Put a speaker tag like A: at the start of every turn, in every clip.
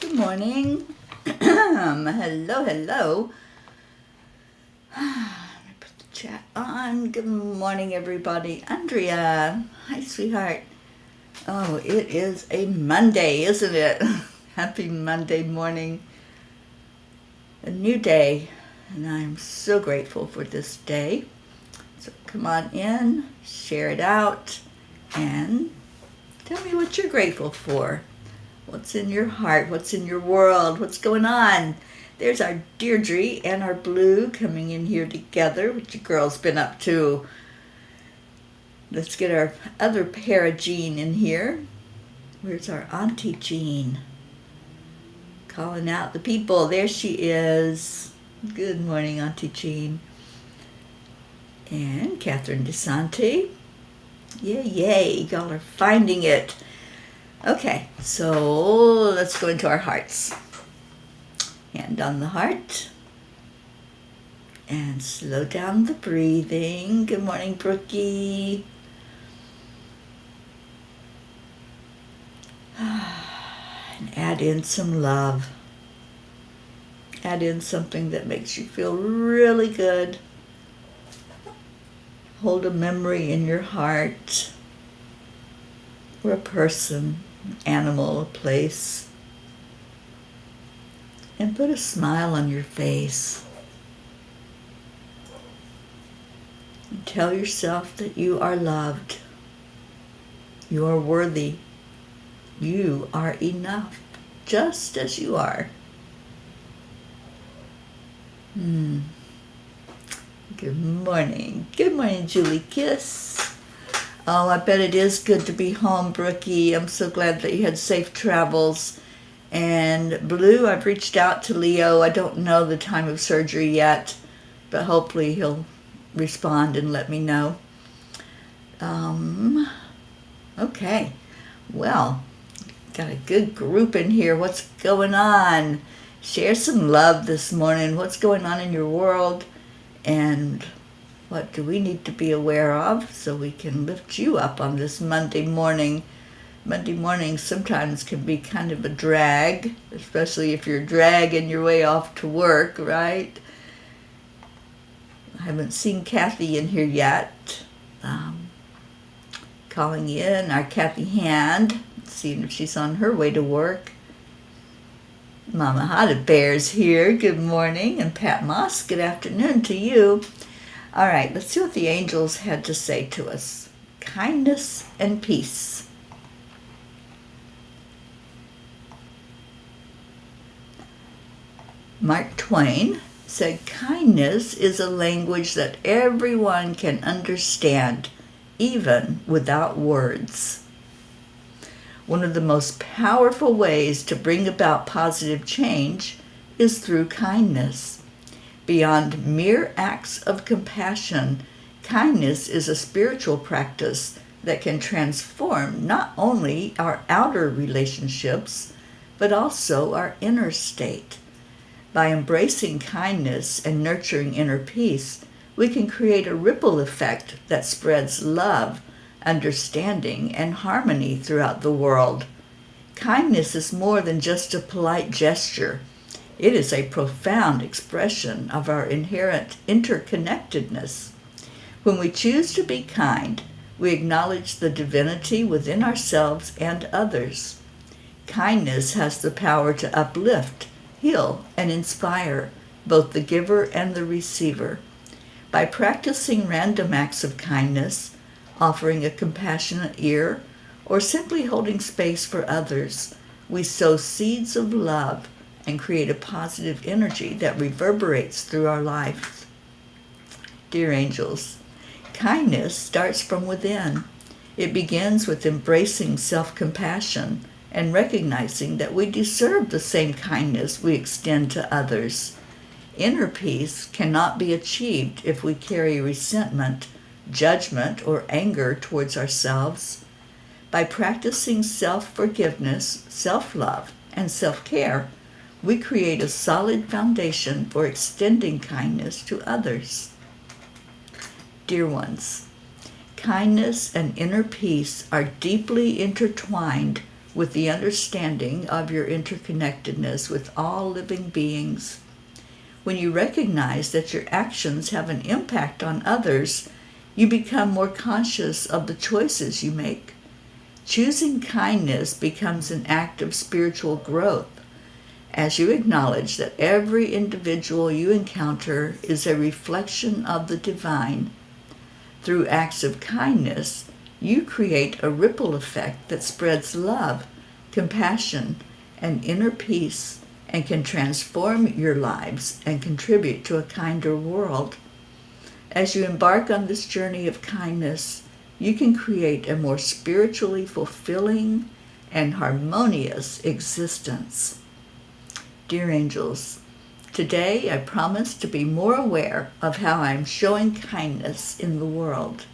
A: Good morning. Hello, hello. Let me put the chat on. Good morning, everybody. Andrea, hi, sweetheart. Oh, it is a Monday, isn't it? Happy Monday morning. A new day, and I'm so grateful for this day. So come on in, share it out, and tell me what you're grateful for. What's in your heart? What's in your world? What's going on? There's our Deirdre and our Blue coming in here together. What you girls been up to? Let's get our other para Jean in here. Where's our Auntie Jean? Calling out the people. There she is. Good morning, Auntie Jean. And Catherine DeSanti. Yay, yay. Y'all are finding it. Okay, so let's go into our hearts. Hand on the heart. And slow down the breathing. Good morning, Brookie. And add in some love. Add in something that makes you feel really good. Hold a memory in your heart. Or a person, an animal, a place. And put a smile on your face. And tell yourself that you are loved. You are worthy. You are enough, just as you are. Good morning. Good morning, Julie Kiss. Oh, I bet it is good to be home, Brookie. I'm so glad that you had safe travels. And Blue, I've reached out to Leo. I don't know the time of surgery yet, but hopefully he'll respond and let me know. Okay. Well, got a good group in here. What's going on? Share some love this morning. What's going on in your world? And what do we need to be aware of so we can lift you up on this Monday morning? Monday mornings sometimes can be kind of a drag, especially if you're dragging your way off to work, right? I haven't seen Kathy in here yet. Calling in our Kathy Hand, seeing if she's on her way to work. Mama Hada Bear's here. Good morning. And Pat Moss, good afternoon to you. All right, let's see what the angels had to say to us. Kindness and peace. Mark Twain said, kindness is a language that everyone can understand, even without words. One of the most powerful ways to bring about positive change is through kindness. Beyond mere acts of compassion, kindness is a spiritual practice that can transform not only our outer relationships, but also our inner state. By embracing kindness and nurturing inner peace, we can create a ripple effect that spreads love, understanding, and harmony throughout the world. Kindness is more than just a polite gesture. It is a profound expression of our inherent interconnectedness. When we choose to be kind, we acknowledge the divinity within ourselves and others. Kindness has the power to uplift, heal, and inspire both the giver and the receiver. By practicing random acts of kindness, offering a compassionate ear, or simply holding space for others, we sow seeds of love and create a positive energy that reverberates through our life. Dear angels, kindness starts from within. It begins with embracing self-compassion and recognizing that we deserve the same kindness we extend to others. Inner peace cannot be achieved if we carry resentment, judgment, or anger towards ourselves. By practicing self-forgiveness, self-love, and self-care, we create a solid foundation for extending kindness to others. Dear ones, kindness and inner peace are deeply intertwined with the understanding of your interconnectedness with all living beings. When you recognize that your actions have an impact on others, you become more conscious of the choices you make. Choosing kindness becomes an act of spiritual growth, as you acknowledge that every individual you encounter is a reflection of the divine. Through acts of kindness, you create a ripple effect that spreads love, compassion, and inner peace, and can transform your lives and contribute to a kinder world. As you embark on this journey of kindness, you can create a more spiritually fulfilling and harmonious existence. Dear angels, today I promise to be more aware of how I'm showing kindness in the world.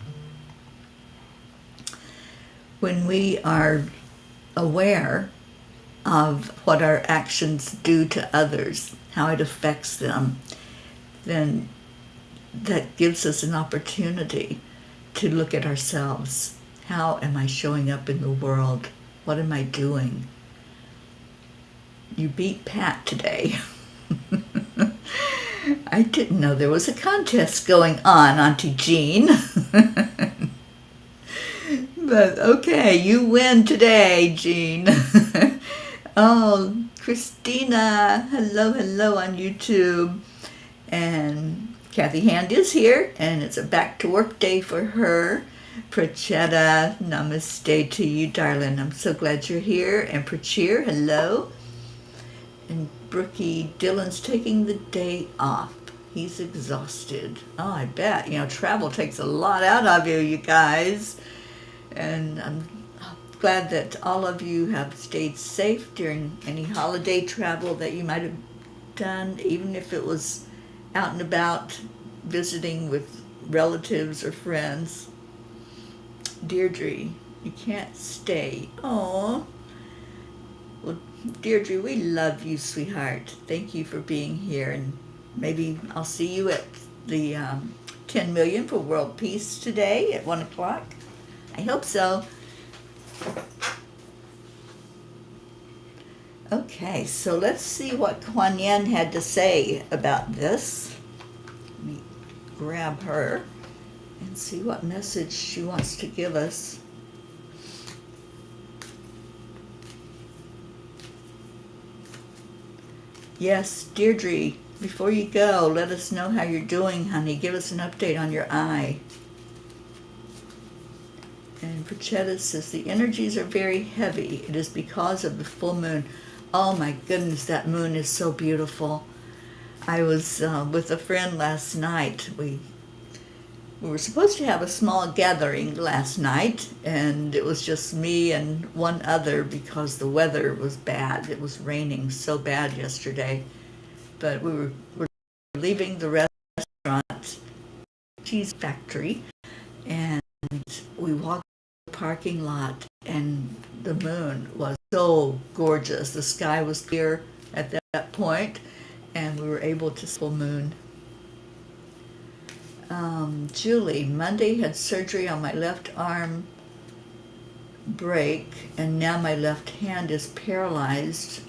A: When we are aware of what our actions do to others, how it affects them, then that gives us an opportunity to look at ourselves. How am I showing up in the world? What am I doing? You beat Pat today. I didn't know there was a contest going on, Auntie Jean. But okay, you win today, Jean. Oh, Christina, hello on YouTube. And Kathy Hand is here, and it's a back to work day for her. Prachetta, namaste to you, darling. I'm so glad you're here. And Prachir, hello. And Brookie, Dylan's taking the day off. He's exhausted. Oh, I bet. Travel takes a lot out of you, you guys. And I'm glad that all of you have stayed safe during any holiday travel that you might have done, even if it was out and about visiting with relatives or friends. Deirdre, you can't stay. Oh, well, Deirdre, we love you, sweetheart. Thank you for being here, and maybe I'll see you at the 10 million for world peace today at 1 o'clock. I hope so. Okay, so let's see what Kuan Yin had to say about this. Let me grab her and see what message she wants to give us. Yes, Deirdre, before you go, let us know how you're doing, honey. Give us an update on your eye. And Prachetta says, the energies are very heavy. It is because of the full moon. Oh my goodness, that moon is so beautiful. I was with a friend last night. We were supposed to have a small gathering last night, and it was just me and one other because the weather was bad. It was raining so bad yesterday. But we were leaving the restaurant, cheese factory, and we walked the parking lot, and the moon was so gorgeous. The sky was clear at that point, and we were able to see the full moon. Julie, Monday had surgery on my left arm break, and now my left hand is paralyzed.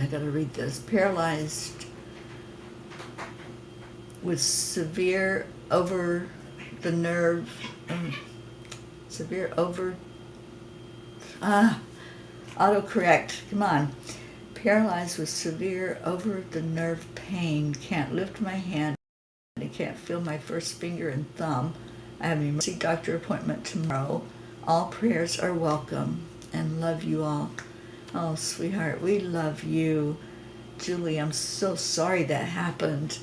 A: I gotta read this. Paralyzed with severe over the nerve. Autocorrect, come on. Paralyzed with severe over the nerve pain. Can't lift my hand. I can't feel my first finger and thumb. I have an emergency doctor appointment tomorrow. All prayers are welcome, and love you all. Oh, sweetheart, we love you. Julie, I'm so sorry that happened.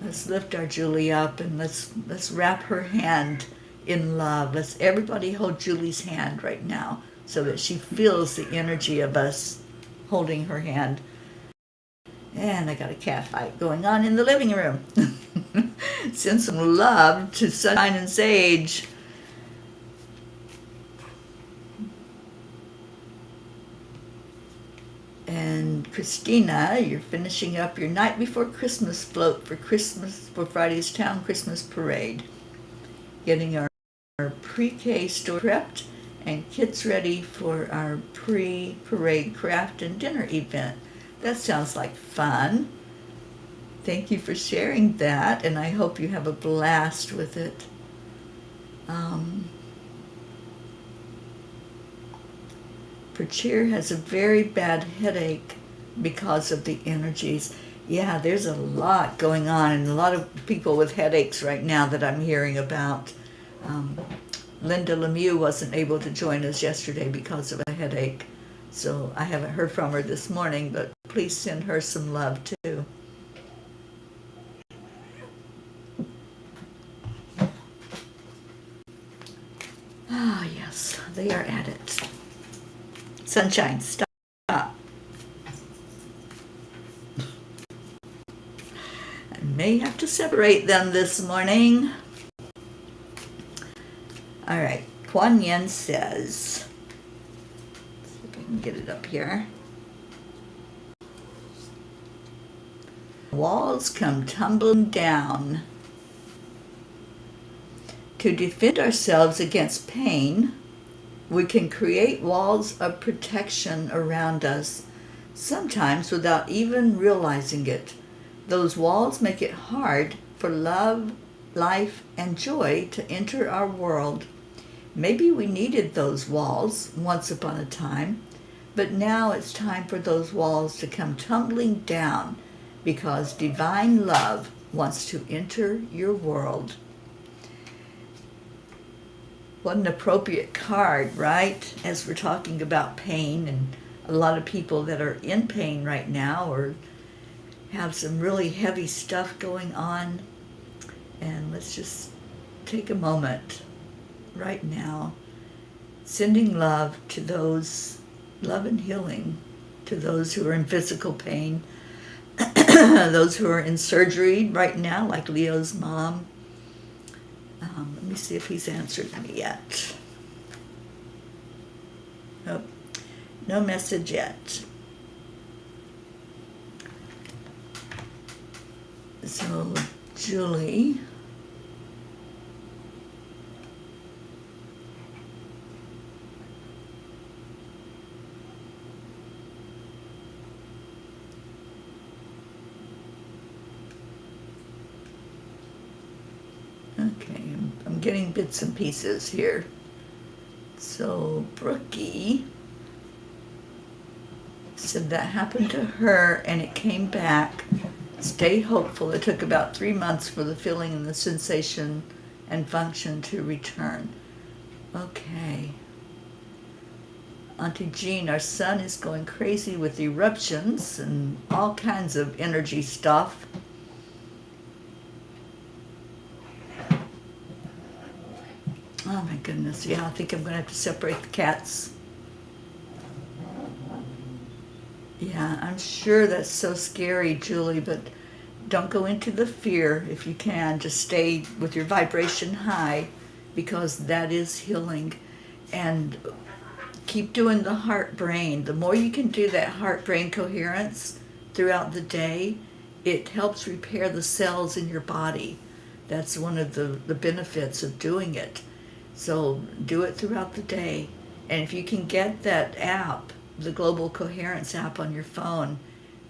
A: Let's lift our Julie up, and let's wrap her hand in love. Let's everybody hold Julie's hand right now so that she feels the energy of us holding her hand. And I got a cat fight going on in the living room. Send some love to Sunshine and Sage. And Christina, you're finishing up your night before Christmas float for Friday's Town Christmas Parade. Getting our pre-K store prepped and kits ready for our pre-parade craft and dinner event. That sounds like fun. Thank you for sharing that, and I hope you have a blast with it. Prachir has a very bad headache because of the energies. Yeah, there's a lot going on, and a lot of people with headaches right now that I'm hearing about. Linda Lemieux wasn't able to join us yesterday because of a headache, so I haven't heard from her this morning, but please send her some love too. Ah, yes, they are at it. Sunshine, stop. I may have to separate them this morning. All right, Kuan Yin says, let's see if I can get it up here. Walls come tumbling down. To defend ourselves against pain, we can create walls of protection around us, sometimes without even realizing it. Those walls make it hard for love, life, and joy to enter our world. Maybe we needed those walls once upon a time, but now it's time for those walls to come tumbling down because divine love wants to enter your world. What an appropriate card, right? As we're talking about pain, and a lot of people that are in pain right now or have some really heavy stuff going on. And let's just take a moment right now, sending love to those, love and healing to those who are in physical pain, those who are in surgery right now, like Leo's mom. Let me see if he's answered me yet. Nope, no message yet. So, Julie. Okay, I'm getting bits and pieces here. So Brookie said that happened to her and it came back. Stay hopeful. It took about 3 months for the feeling and the sensation and function to return. Okay. Auntie Jean, our son is going crazy with eruptions and all kinds of energy stuff. Oh my goodness, yeah, I think I'm going to have to separate the cats. Yeah, I'm sure that's so scary, Julie, but don't go into the fear if you can. Just stay with your vibration high because that is healing. And keep doing the heart-brain. The more you can do that heart-brain coherence throughout the day, it helps repair the cells in your body. That's one of the benefits of doing it. So do it throughout the day. And if you can get that app, the Global Coherence app on your phone,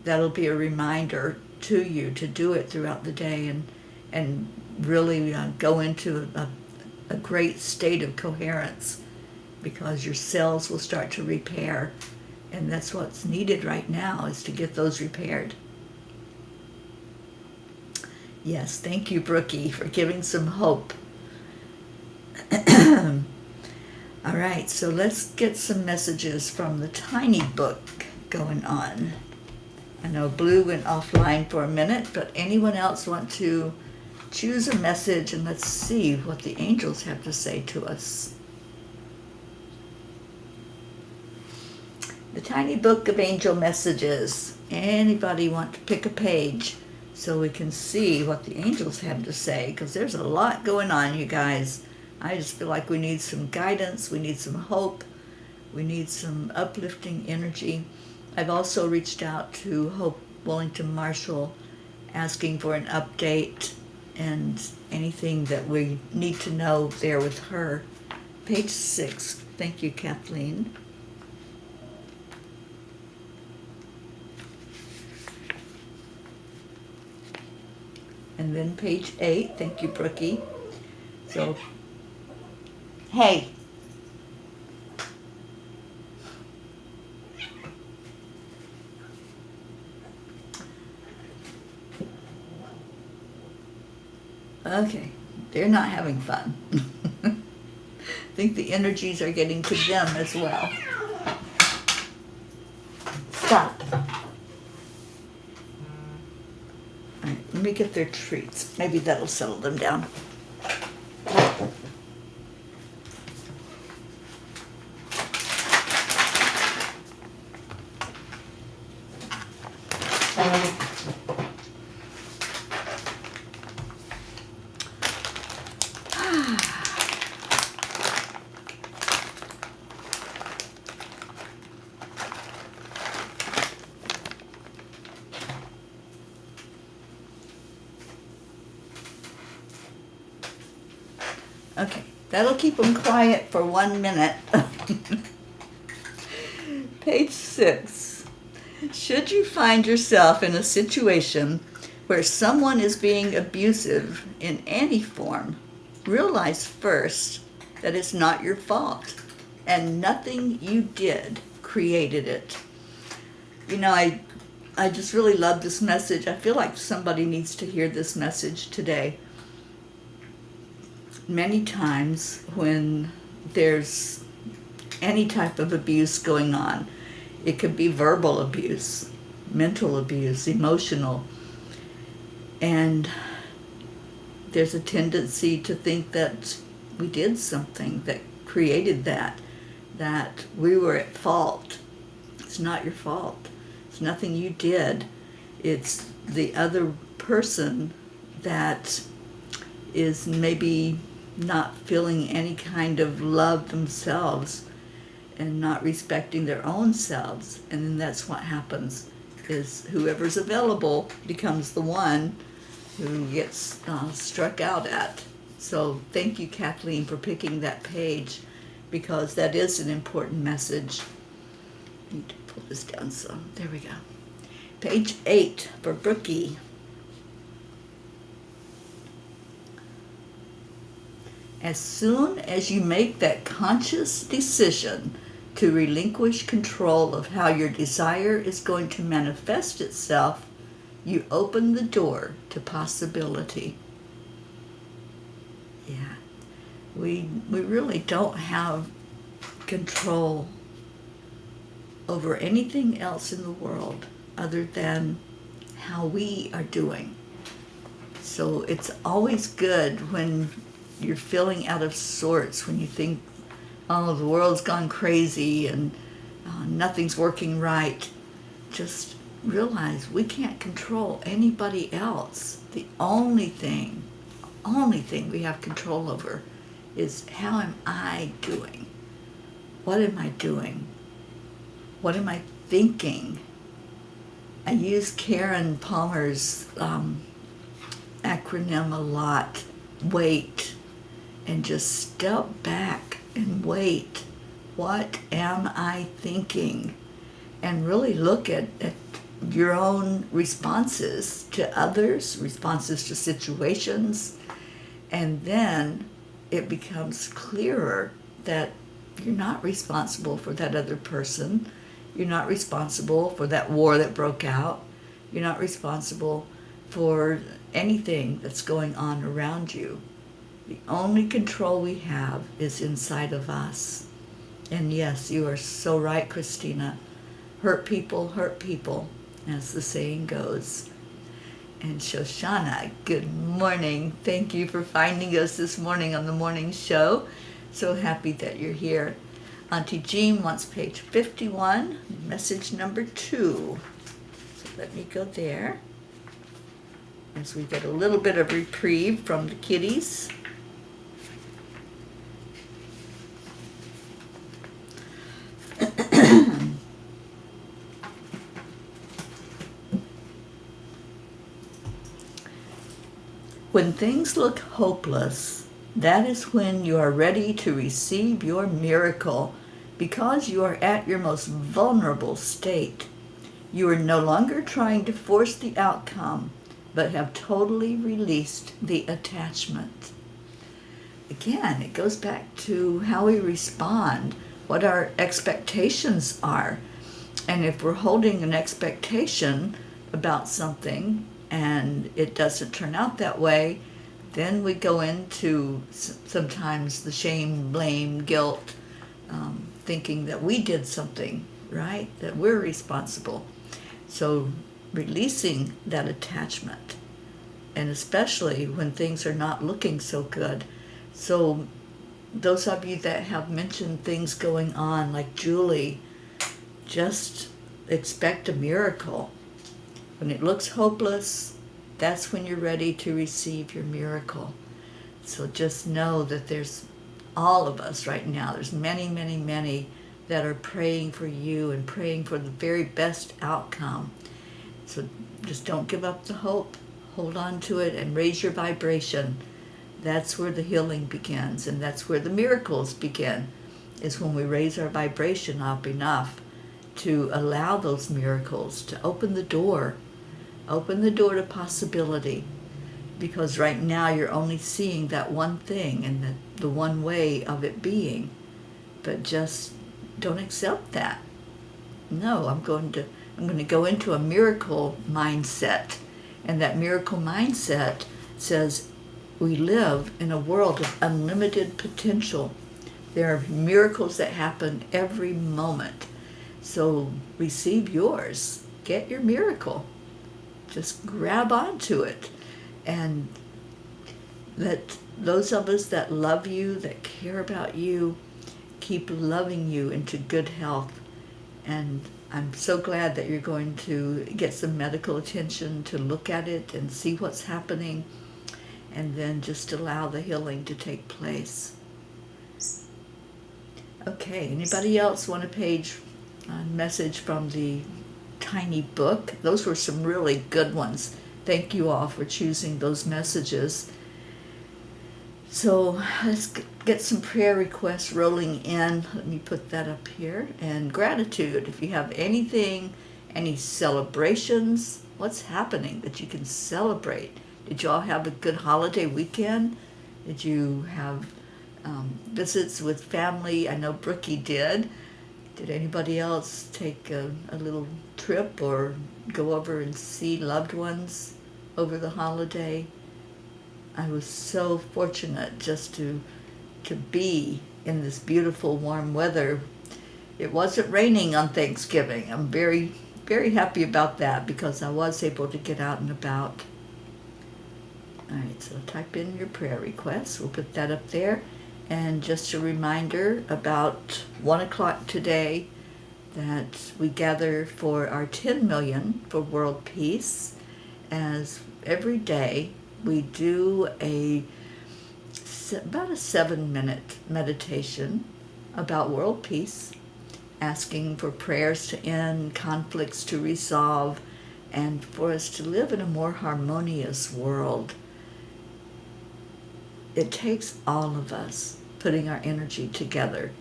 A: that'll be a reminder to you to do it throughout the day and really go into a great state of coherence because your cells will start to repair. And that's what's needed right now is to get those repaired. Yes, thank you, Brookie, for giving some hope. All right, so let's get some messages from the tiny book going on. I know Blue went offline for a minute, but anyone else want to choose a message and let's see what the angels have to say to us. The tiny book of angel messages. Anybody want to pick a page so we can see what the angels have to say? Because there's a lot going on, you guys. I just feel like we need some guidance, we need some hope, we need some uplifting energy. I've also reached out to Hope Wellington Marshall asking for an update and anything that we need to know there with her. Page 6. Thank you, Kathleen. And then page 8. Thank you, Brookie. So, hey. Okay, they're not having fun. I think the energies are getting to them as well. Stop. All right, let me get their treats. Maybe that'll settle them down. Okay, that'll keep them quiet for 1 minute. Page 6. Should you find yourself in a situation where someone is being abusive in any form, realize first that it's not your fault and nothing you did created it. You know, I just really love this message. I feel like somebody needs to hear this message today. Many times when there's any type of abuse going on, it could be verbal abuse, mental abuse, emotional, and there's a tendency to think that we did something that created that we were at fault. It's not your fault. It's nothing you did. It's the other person that is maybe not feeling any kind of love themselves and not respecting their own selves. And then that's what happens, is whoever's available becomes the one who gets struck out at. So thank you, Kathleen, for picking that page, because that is an important message. I need to pull this down some. There we go. Page 8 for Brookie. As soon as you make that conscious decision to relinquish control of how your desire is going to manifest itself, you open the door to possibility. Yeah, we really don't have control over anything else in the world other than how we are doing. So it's always good when you're feeling out of sorts, when you think, oh, the world's gone crazy and nothing's working right. Just realize we can't control anybody else. The only thing we have control over is, how am I doing? What am I doing? What am I thinking? I use Karen Palmer's acronym a lot, WAIT, and just step back and wait. What am I thinking? And really look at your own responses to others, responses to situations, and then it becomes clearer that you're not responsible for that other person. You're not responsible for that war that broke out. You're not responsible for anything that's going on around you. The only control we have is inside of us. And yes, you are so right, Christina. Hurt people, as the saying goes. And Shoshana, good morning. Thank you for finding us this morning on the morning show. So happy that you're here. Auntie Jean wants page 51, message number 2. So let me go there as we get a little bit of reprieve from the kitties. When things look hopeless, That is when you are ready to receive your miracle, because you are at your most vulnerable state. You are no longer trying to force the outcome, but have totally released the attachment. Again, it goes back to how we respond, what our expectations are. And if we're holding an expectation about something and it doesn't turn out that way, then we go into sometimes the shame, blame, guilt, thinking that we did something, right? That we're responsible. So releasing that attachment, and especially when things are not looking so good. So those of you that have mentioned things going on, like Julie, just expect a miracle. When it looks hopeless, that's when you're ready to receive your miracle. So just know that there's all of us right now. There's many, many, many that are praying for you and praying for the very best outcome. So just don't give up the hope. Hold on to it and raise your vibration. That's where the healing begins, and that's where the miracles begin, is when we raise our vibration up enough to allow those miracles to open the door to possibility. Because right now you're only seeing that one thing and the one way of it being. But just don't accept that. No, I'm going to go into a miracle mindset. And that miracle mindset says we live in a world of unlimited potential. There are miracles that happen every moment. So receive yours. Get your miracle. Just grab onto it. And let those of us that love you, that care about you, keep loving you into good health. And I'm so glad that you're going to get some medical attention to look at it and see what's happening, and then just allow the healing to take place. Okay, anybody else want a message from the tiny book? Those were some really good ones. Thank you all for choosing those messages. So let's get some prayer requests rolling in. Let me put that up here. And gratitude. If you have anything, any celebrations, what's happening that you can celebrate? Did you all have a good holiday weekend? Did you have visits with family? I know Brookie did. Did anybody else take a little trip or go over and see loved ones over the holiday? I was so fortunate just to be in this beautiful warm weather. It wasn't raining on Thanksgiving. I'm very, very happy about that because I was able to get out and about. All right, so type in your prayer requests. We'll put that up there. And just a reminder, about 1 o'clock today, that we gather for our 10 million for world peace. As every day we do about a 7-minute meditation about world peace, asking for prayers to end, conflicts to resolve, and for us to live in a more harmonious world. It takes all of us putting our energy together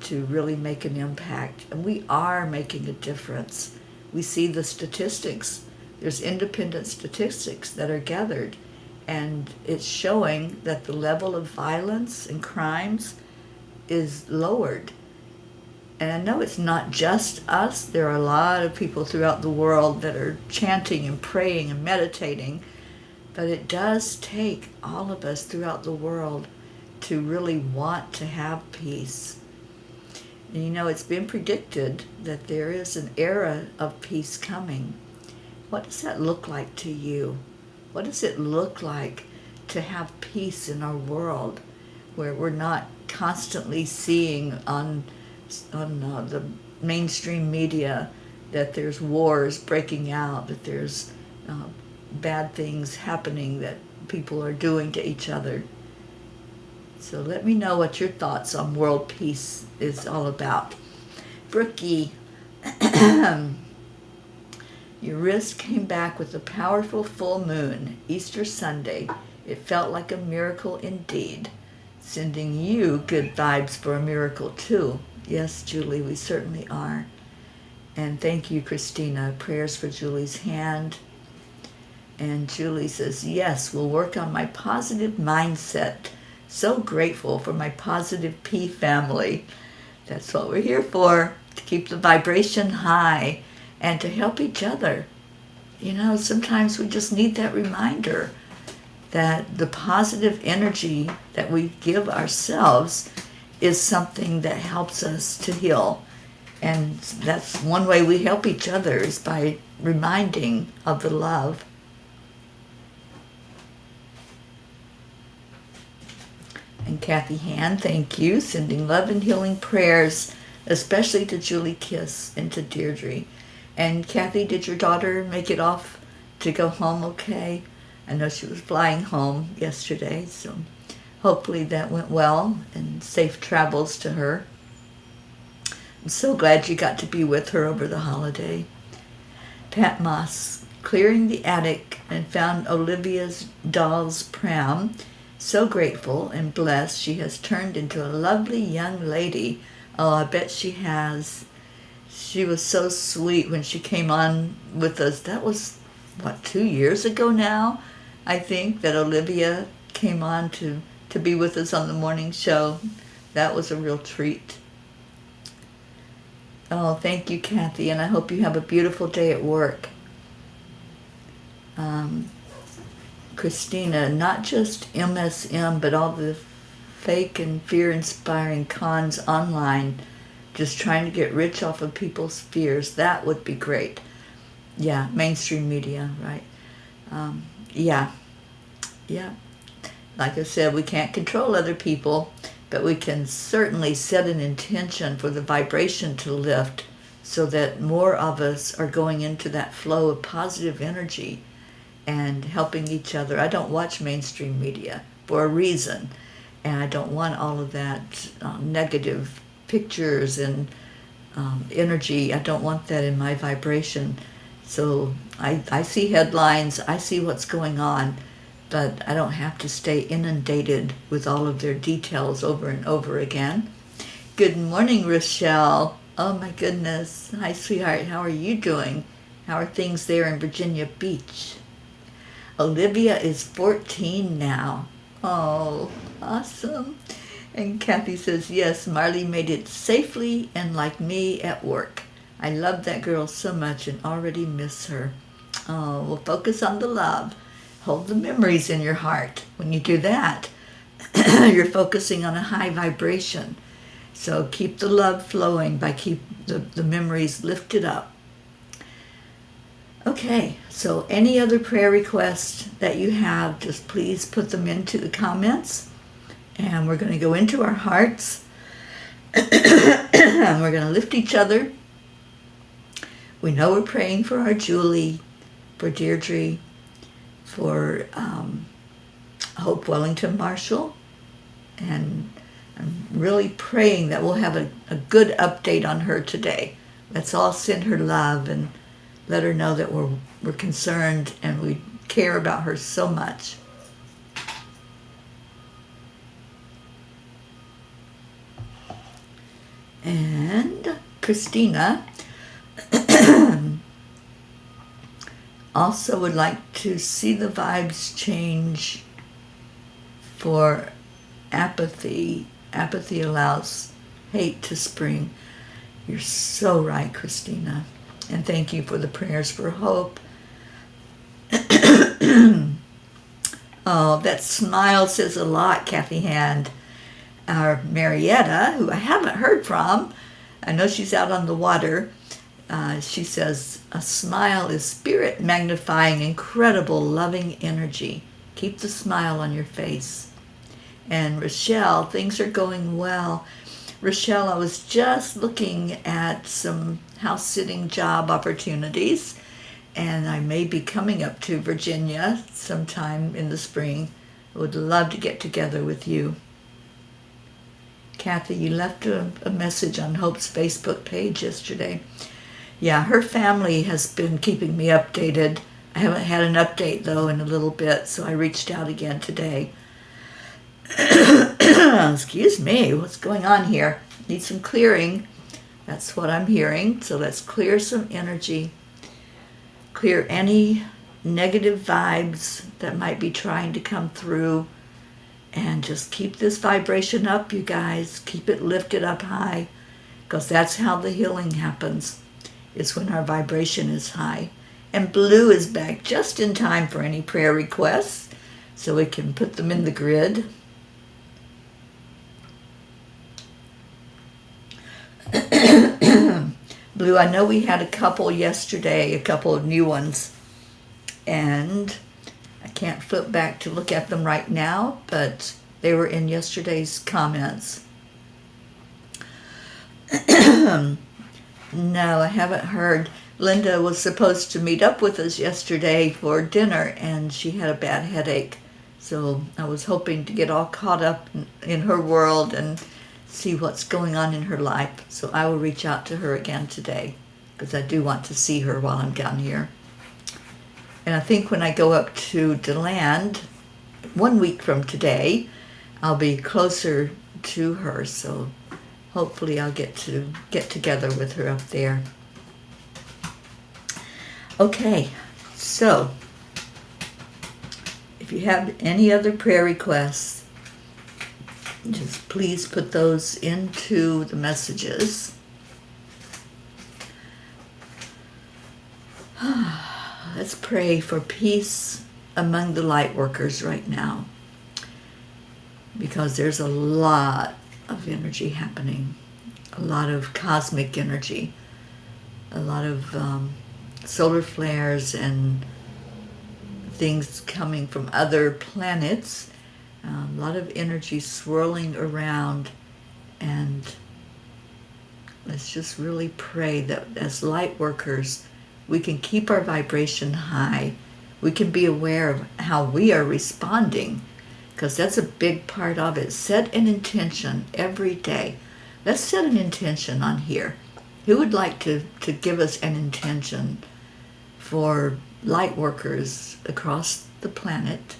A: to really make an impact. And we are making a difference. We see the statistics. There's independent statistics that are gathered, and it's showing that the level of violence and crimes is lowered. And I know it's not just us. There are a lot of people throughout the world that are chanting and praying and meditating. But it does take all of us throughout the world to really want to have peace. And you know, it's been predicted that there is an era of peace coming. What does that look like to you? What does it look like to have peace in our world, where we're not constantly seeing on the mainstream media that there's wars breaking out, that there's bad things happening that people are doing to each other? So let me know what your thoughts on world peace is all about. Brookie, your wrist came back with a powerful full moon, Easter Sunday. It felt like a miracle indeed. sending you good vibes for a miracle too. Yes, Julie, we certainly are. And thank you, Christina. Prayers for Julie's hand. And Julie says, yes, we'll work on my positive mindset. So grateful for my positive P family. That's what we're here for, to keep the vibration high and to help each other. You know, sometimes we just need that reminder that the positive energy that we give ourselves is something that helps us to heal. And that's one way we help each other, is by reminding of the love. And Kathy Han, thank you, sending love and healing prayers, especially to Julie Kiss and to Deirdre. And Kathy, did your daughter make it off to go home okay? I know she was flying home yesterday, so hopefully that went well, and safe travels to her. I'm so glad you got to be with her over the holiday. Pat Moss, clearing the attic and found Olivia's doll's pram. So grateful and blessed she has turned into a lovely young lady. Oh, I bet she has. She was so sweet when she came on with us. That was, 2 years ago now, I think, that Olivia came on to be with us on the morning show. That was a real treat. Oh, thank you, Kathy, and I hope you have a beautiful day at work. Christina, not just MSM, but all the fake and fear-inspiring cons online, just trying to get rich off of people's fears. That would be great. Yeah, mainstream media, right? Yeah. Like I said, we can't control other people, but we can certainly set an intention for the vibration to lift so that more of us are going into that flow of positive energy and helping each other. I don't watch mainstream media for a reason, and I don't want all of that negative pictures and energy. I don't want that in my vibration. So I see headlines, I see what's going on, but I don't have to stay inundated with all of their details over and over again. Good morning, Rochelle. Oh my goodness. Hi, sweetheart. How are you doing? How are things there in Virginia Beach? Olivia is 14 now. Oh, awesome. And Kathy says, yes, Marley made it safely and like me at work. I love that girl so much and already miss her. Oh, well, focus on the love. Hold the memories in your heart. When you do that, you're focusing on a high vibration. So keep the love flowing by keep the memories lifted up. Okay, so any other prayer requests that you have, just please put them into the comments. And we're going to go into our hearts. And we're going to lift each other. We know we're praying for our Julie, for Deirdre, for Hope Wellington Marshall. And I'm really praying that we'll have a good update on her today. Let's all send her love and let her know that we're concerned and we care about her so much. And Christina also would like to see the vibes change for apathy. Apathy allows hate to spring. You're so right, Christina. And thank you for the prayers for hope. Oh, that smile says a lot, Kathy Hand. Our Marietta, who I haven't heard from, I know she's out on the water. She says, a smile is spirit magnifying incredible loving energy. Keep the smile on your face. And Rochelle, things are going well. Rochelle, I was just looking at some house sitting job opportunities, and I may be coming up to Virginia sometime in the spring. I would love to get together with you. Kathy, you left a message on Hope's Facebook page yesterday. Yeah, her family has been keeping me updated. I haven't had an update, though, in a little bit, so I reached out again today. Excuse me, what's going on here? Need some clearing. That's what I'm hearing. So let's clear some energy. Clear any negative vibes that might be trying to come through. And just keep this vibration up, you guys. Keep it lifted up high. Because that's how the healing happens. It's when our vibration is high. And Blue is back just in time for any prayer requests. So we can put them in the grid. Blue, I know we had a couple yesterday, a couple of new ones, and I can't flip back to look at them right now, but they were in yesterday's comments. No, I haven't heard. Linda was supposed to meet up with us yesterday for dinner, and she had a bad headache, so I was hoping to get all caught up in her world and see what's going on in her life. So I will reach out to her again today because I do want to see her while I'm down here. And I think when I go up to DeLand 1 week from today, I'll be closer to her. So hopefully I'll get together with her up there. Okay, so if you have any other prayer requests, just please put those into the messages. Let's pray for peace among the light workers right now, because there's a lot of energy happening, a lot of cosmic energy, a lot of solar flares and things coming from other planets. A lot of energy swirling around, and let's just really pray that as light workers, we can keep our vibration high. We can be aware of how we are responding, because that's a big part of it. Set an intention every day. Let's set an intention on here. Who would like to give us an intention for light workers across the planet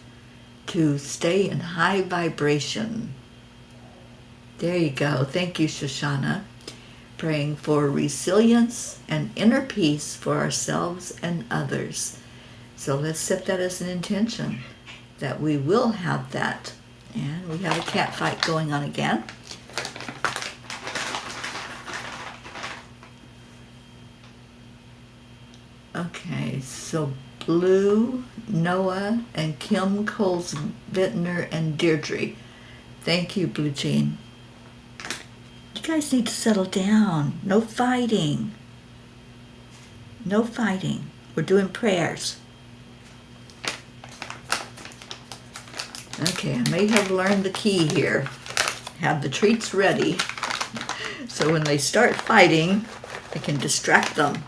A: to stay in high vibration? There you go. Thank you, Shoshana. Praying for resilience and inner peace for ourselves and others. So let's set that as an intention, that we will have that. And we have a cat fight going on again. Okay, so Blue, Noah, and Kim Coles Bittner, and Deirdre. Thank you, Blue Jean. You guys need to settle down. No fighting. No fighting. We're doing prayers. Okay, I may have learned the key here. Have the treats ready, so when they start fighting, I can distract them.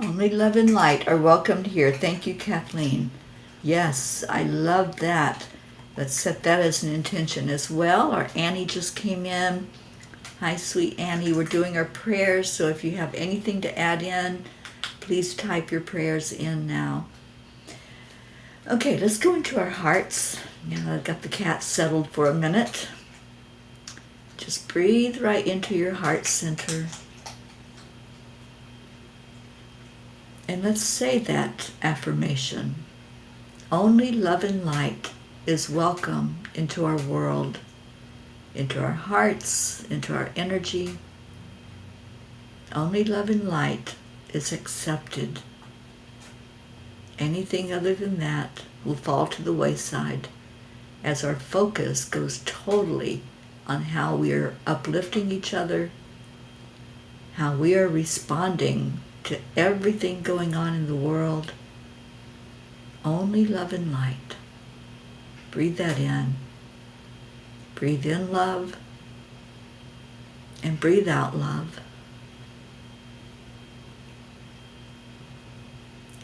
A: Only love and light are welcomed here. Thank you, Kathleen. Yes, I love that. Let's set that as an intention as well. Our Annie just came in. Hi, sweet Annie. We're doing our prayers, so if you have anything to add in, please type your prayers in now. Okay, let's go into our hearts. Now I've got the cat settled for a minute. Just breathe right into your heart center. And let's say that affirmation. Only love and light is welcome into our world, into our hearts, into our energy. Only love and light is accepted. Anything other than that will fall to the wayside as our focus goes totally on how we are uplifting each other, how we are responding to everything going on in the world. Only love and light. Breathe that in. Breathe in love and breathe out love.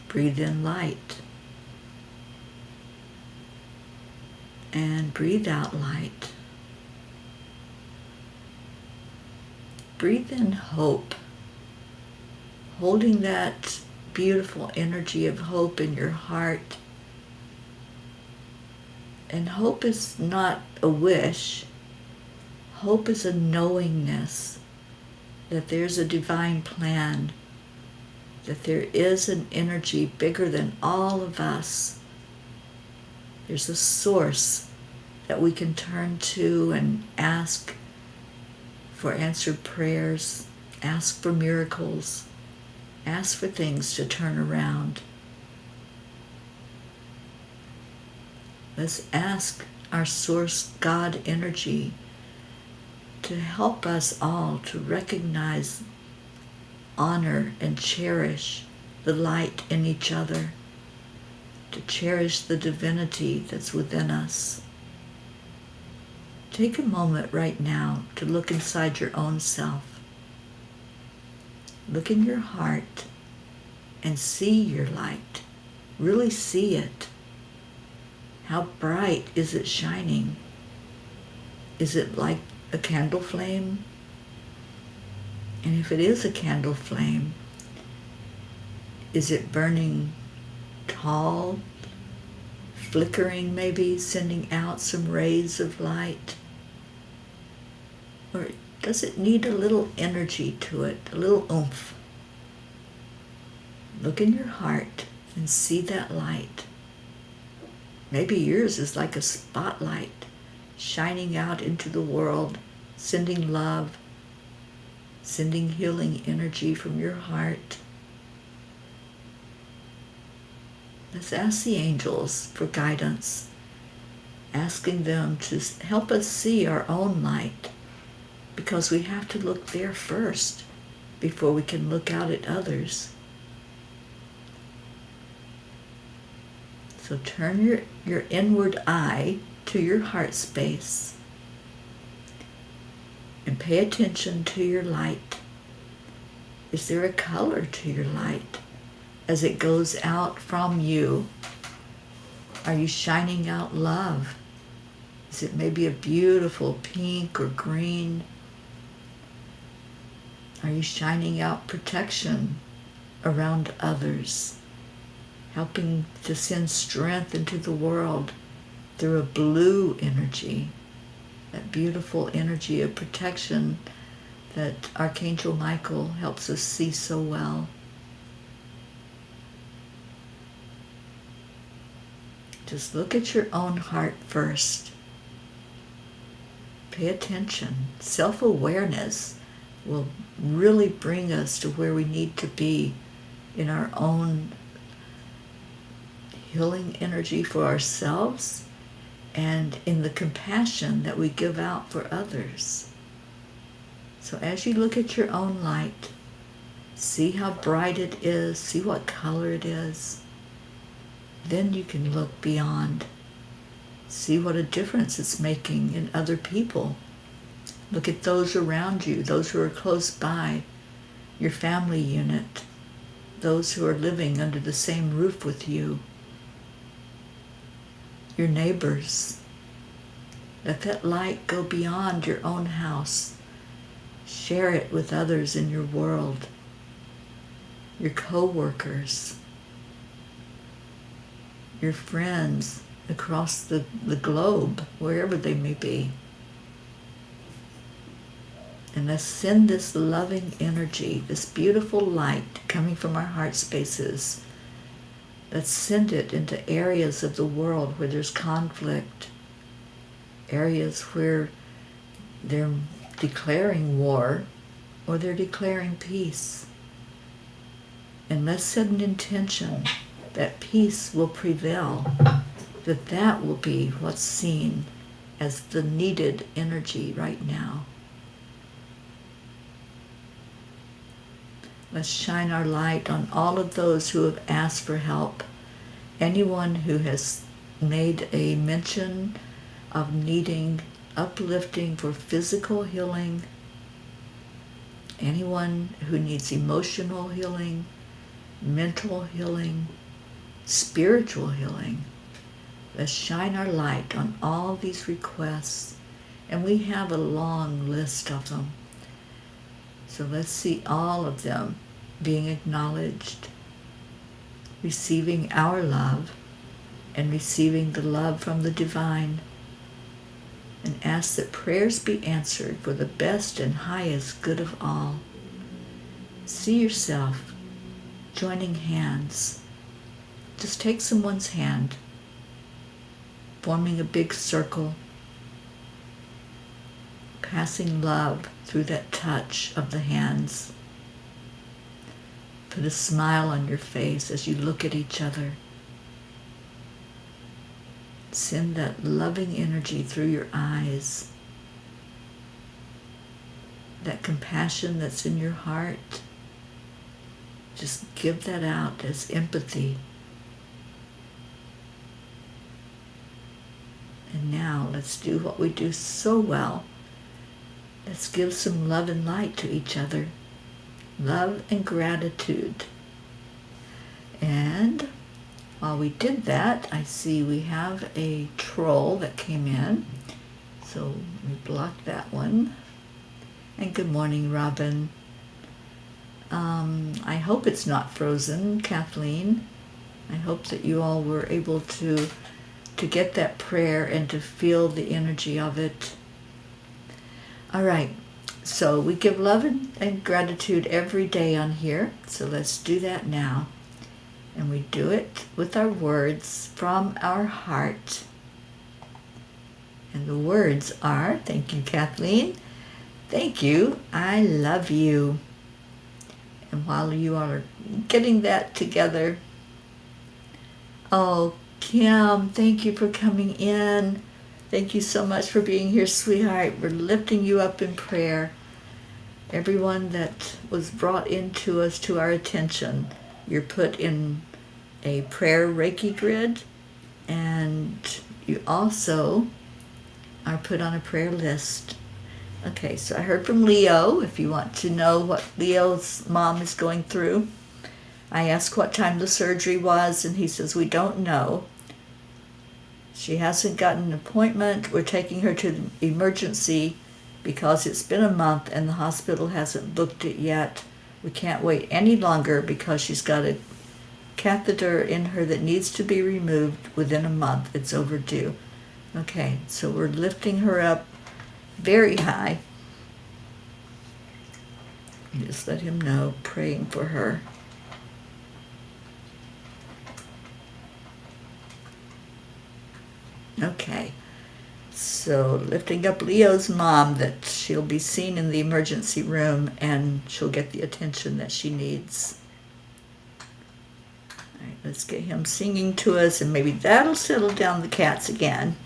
A: Breathe in light and breathe out light. breathe in hope, holding that beautiful energy of hope in your heart. And hope is not a wish. Hope is a knowingness that there's a divine plan, that there is an energy bigger than all of us. There's a source that we can turn to and ask for answered prayers, ask for miracles, ask for things to turn around. Let's ask our source God energy to help us all to recognize, honor, and cherish the light in each other, to cherish the divinity that's within us. Take a moment right now to look inside your own self. Look in your heart and see your light. Really see it. How bright is it shining? Is it like a candle flame? And if it is a candle flame, is it burning tall, flickering maybe, sending out some rays of light? Or does it need a little energy to it, a little oomph? Look in your heart and see that light. Maybe yours is like a spotlight shining out into the world, sending love, sending healing energy from your heart. Let's ask the angels for guidance, asking them to help us see our own light, because we have to look there first before we can look out at others. So turn your inward eye to your heart space and pay attention to your light. Is there a color to your light as it goes out from you? Are you shining out love? Is it maybe a beautiful pink or green? Are you shining out protection around others, helping to send strength into the world through a blue energy, that beautiful energy of protection that Archangel Michael helps us see so well? Just look at your own heart first. Pay attention. Self-awareness will really bring us to where we need to be in our own healing energy for ourselves and in the compassion that we give out for others. So as you look at your own light, see how bright it is, see what color it is. Then you can look beyond. See what a difference it's making in other people. Look at those around you, those who are close by, your family unit, those who are living under the same roof with you, your neighbors. Let that light go beyond your own house. Share it with others in your world, your co-workers, your friends across the globe, wherever they may be. And let's send this loving energy, this beautiful light coming from our heart spaces. Let's send it into areas of the world where there's conflict, areas where they're declaring war or they're declaring peace. And let's set an intention that peace will prevail, that will be what's seen as the needed energy right now. Let's shine our light on all of those who have asked for help. Anyone who has made a mention of needing uplifting for physical healing. Anyone who needs emotional healing, mental healing, spiritual healing. Let's shine our light on all these requests. And we have a long list of them. So let's see all of them being acknowledged, receiving our love and receiving the love from the divine, and ask that prayers be answered for the best and highest good of all. See yourself joining hands. Just take someone's hand, forming a big circle, passing love through that touch of the hands. Put a smile on your face as you look at each other. Send that loving energy through your eyes. That compassion that's in your heart, just give that out as empathy. And now let's do what we do so well. Let's give some love and light to each other. Love and gratitude. And while we did that, I see we have a troll that came in. So we blocked that one. And good morning, Robin. I hope it's not frozen, Kathleen. I hope that you all were able to get that prayer and to feel the energy of it. All right, so we give love and gratitude every day on here. So let's do that now. And we do it with our words from our heart. And the words are, thank you, Kathleen. Thank you, I love you. And while you are getting that together, oh, Kim, thank you for coming in. Thank you so much for being here, sweetheart. We're lifting you up in prayer. Everyone that was brought into us, to our attention, you're put in a prayer Reiki grid, and you also are put on a prayer list. Okay, so I heard from Leo. If you want to know what Leo's mom is going through, I asked what time the surgery was, and he says, we don't know. She hasn't gotten an appointment. We're taking her to the emergency because it's been a month and the hospital hasn't booked it yet. We can't wait any longer because she's got a catheter in her that needs to be removed within a month. It's overdue. Okay, so we're lifting her up very high. Just let him know, praying for her. Okay, so lifting up Leo's mom, that she'll be seen in the emergency room and she'll get the attention that she needs. All right, let's get him singing to us, and maybe that'll settle down the cats again.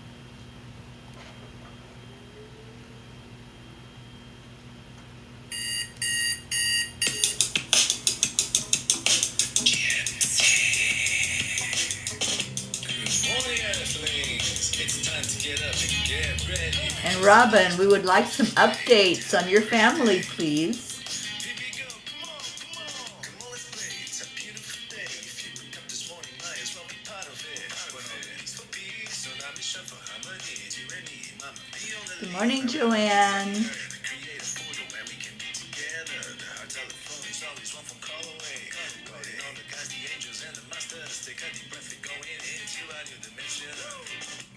A: And Robin, we would like some updates on your family, please. Good morning, Joanne.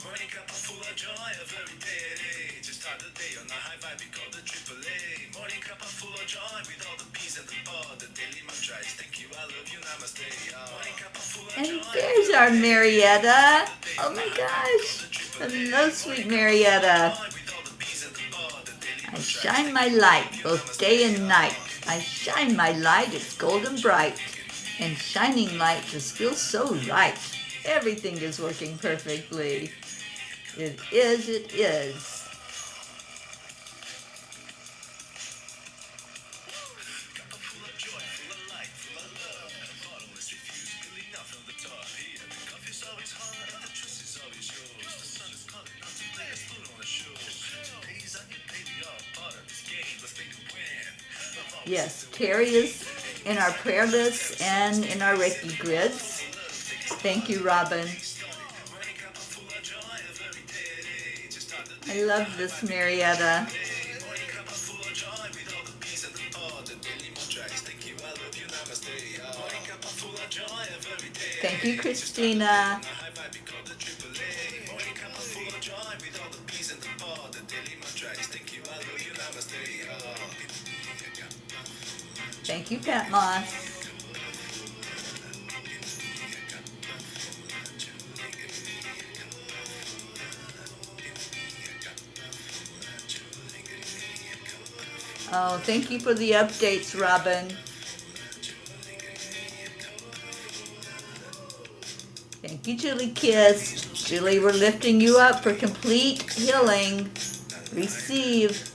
B: Morning Cuppa full of joy every day. Just start the day on a high vibe, we call the AAA. Morning Cuppa full of joy with all the peas and the ball. The daily mantra is thank you, I love you, namaste. Morning Cuppa full of joy.
A: And there's our Marietta. Oh my gosh. Hello, sweet Marietta. I shine my light both day and night. I shine my light, it's golden bright. And shining light just feels so right. Everything is working perfectly. It is, it is. Yes, Teri is in our prayer list and in our Reiki grids. Thank you, Robin. I love this, Marietta. Thank you, Christina.
B: High vibe, we call the AAA. Morning cup of full of joy with all the peas and the pod. The daily mantra is thank you, I love you, namaste.
A: Thank you, Pat Moss. Oh, thank you for the updates, Robin. Thank you, Julie Kiss. Julie, we're lifting you up for complete healing. Receive.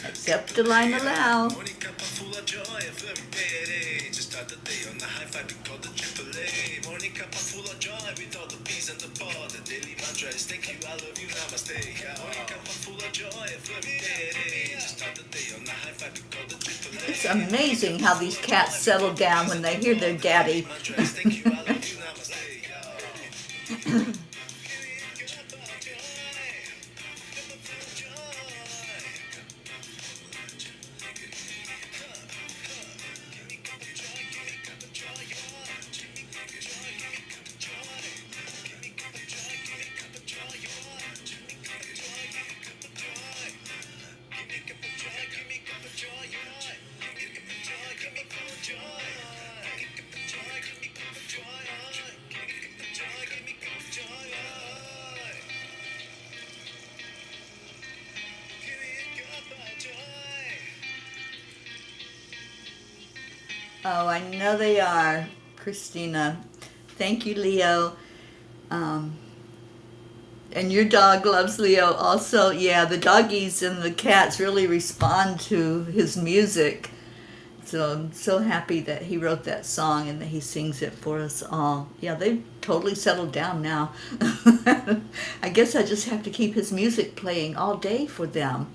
A: Accept, align, allow.
B: Morning cup of full of joy, a very day. Just start the day on the high vibe, we call the AAA. Morning cup of full of joy with all the peas and the pod. The daily mantra is thank you, I love you, namaste. Morning cup of full of joy, a very day. Just start the day on the high vibe, we call the AAA.
A: It's amazing how these cats settle down when they hear their daddy.
B: Mantra is thank you, I love you, namaste.
A: Oh, I know they are, Christina. Thank you, Leo. And your dog loves Leo also. Yeah, the doggies and the cats really respond to his music. So I'm so happy that he wrote that song and that he sings it for us all. Yeah, they've totally settled down now. I guess I just have to keep his music playing all day for them.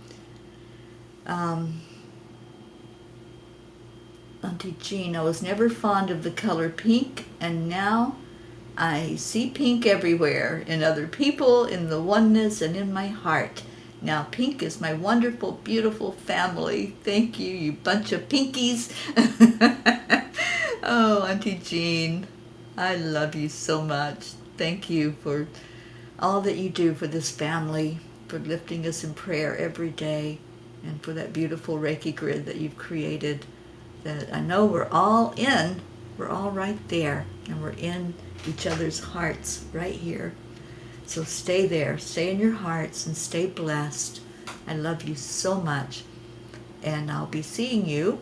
A: Auntie Jean, I was never fond of the color pink, and now I see pink everywhere, in other people, in the oneness, and in my heart. Now pink is my wonderful, beautiful family. Thank you, you bunch of pinkies. Oh, Auntie Jean, I love you so much. Thank you for all that you do for this family, for lifting us in prayer every day, and for that beautiful Reiki grid that you've created. That I know we're all in, we're all right there, and we're in each other's hearts right here. So stay there, stay in your hearts, and stay blessed. I love you so much. And I'll be seeing you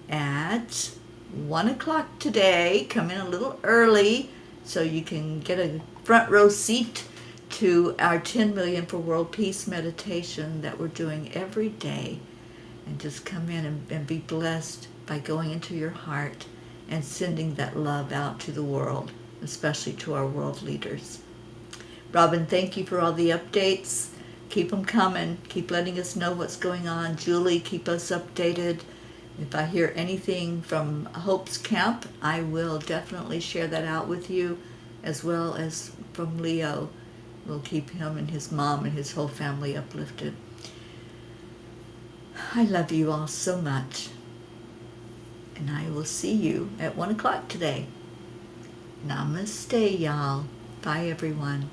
A: at 1 o'clock today. Come in a little early so you can get a front row seat to our 10 Million for World Peace meditation that we're doing every day. And just come in and be blessed by going into your heart and sending that love out to the world, especially to our world leaders. Robin, thank you for all the updates. Keep them coming. Keep letting us know what's going on. Julie, keep us updated. If I hear anything from Hope's camp, I will definitely share that out with you, as well as from Leo. We'll keep him and his mom and his whole family uplifted. I love you all so much. And I will see you at 1 o'clock today. Namaste, y'all. Bye, everyone.